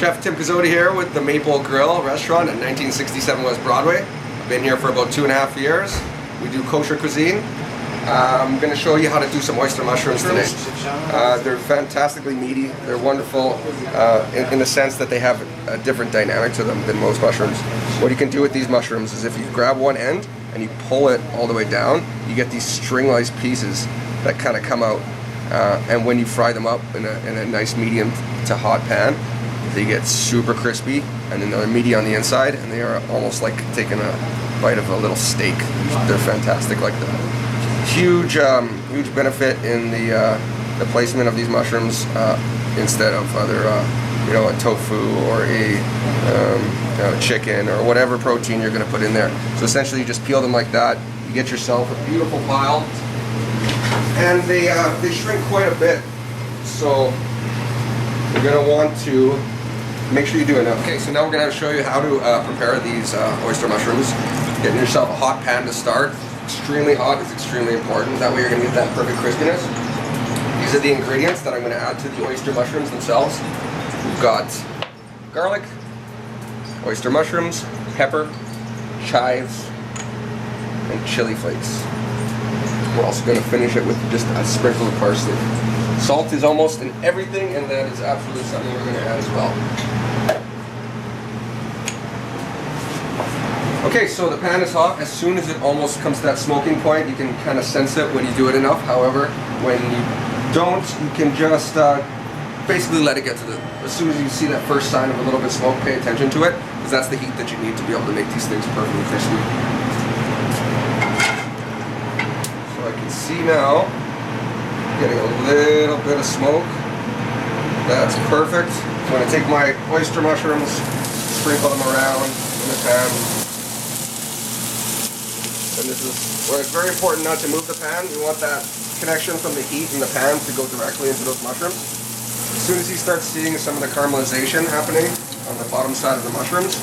Chef Tim Kozody here with the Maple Grill restaurant at 1967 West Broadway. I've been here for about 2.5 years. We do kosher cuisine. I'm going to show you how to do some oyster mushrooms today. They're fantastically meaty. They're wonderful in the sense that they have a different dynamic to them than most mushrooms. What you can do with these mushrooms is if you grab one end and you pull it all the way down, you get these string-like pieces that kind of come out. And when you fry them up in a nice medium to hot pan, they get super crispy, and then they're meaty on the inside, and they are almost like taking a bite of a little steak. They're fantastic like that. Huge benefit in the placement of these mushrooms instead of other, a tofu or a chicken or whatever protein you're going to put in there. So essentially, you just peel them like that. You get yourself a beautiful pile, and they shrink quite a bit. So you're going to want to make sure you do enough. Okay, so now we're going to show you how to prepare these oyster mushrooms. Getting yourself a hot pan to start. Extremely hot is extremely important. That way you're going to get that perfect crispiness. These are the ingredients that I'm going to add to the oyster mushrooms themselves. We've got garlic, oyster mushrooms, pepper, chives, and chili flakes. We're also going to finish it with just a sprinkle of parsley. Salt is almost in everything, and that is absolutely something we're going to add as well. Okay, so the pan is hot. As soon as it almost comes to that smoking point, you can kind of sense it when you do it enough. However, when you don't, you can just basically let it get to as soon as you see that first sign of a little bit of smoke, pay attention to it, because that's the heat that you need to be able to make these things perfectly crispy. So I can see now, getting a little bit of smoke. That's perfect. I'm going to take my oyster mushrooms, sprinkle them around in the pan. And this is where it's very important not to move the pan. You want that connection from the heat in the pan to go directly into those mushrooms. As soon as you start seeing some of the caramelization happening on the bottom side of the mushrooms,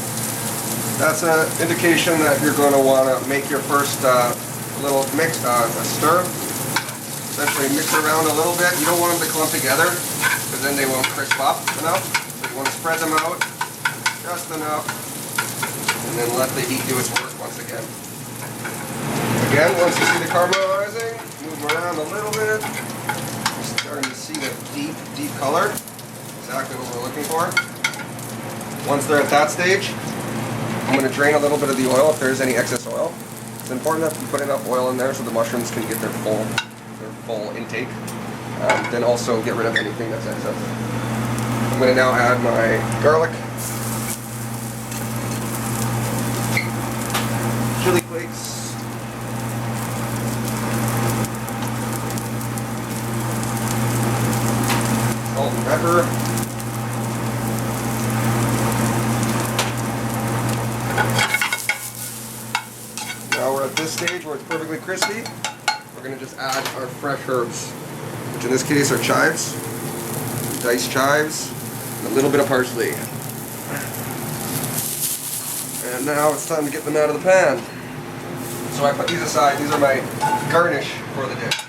that's an indication that you're going to want to make your first little mix, a stir. Essentially mix around a little bit. You don't want them to clump together, because then they won't crisp up enough. So you want to spread them out just enough, and then let the heat do its work once again. Again, once you see the caramelizing, move them around a little bit. You're starting to see the deep color. Exactly what we're looking for. Once they're at that stage, I'm going to drain a little bit of the oil if there's any excess oil. It's important that you put enough oil in there so the mushrooms can get their full intake. Then also get rid of anything that's excess. I'm going to now add my garlic, chili flakes, salt and pepper, now we're at this stage where it's perfectly crispy. We're going to just add our fresh herbs, which in this case are chives, diced chives, and a little bit of parsley. And now it's time to get them out of the pan. So I put these aside. These are my garnish for the dish.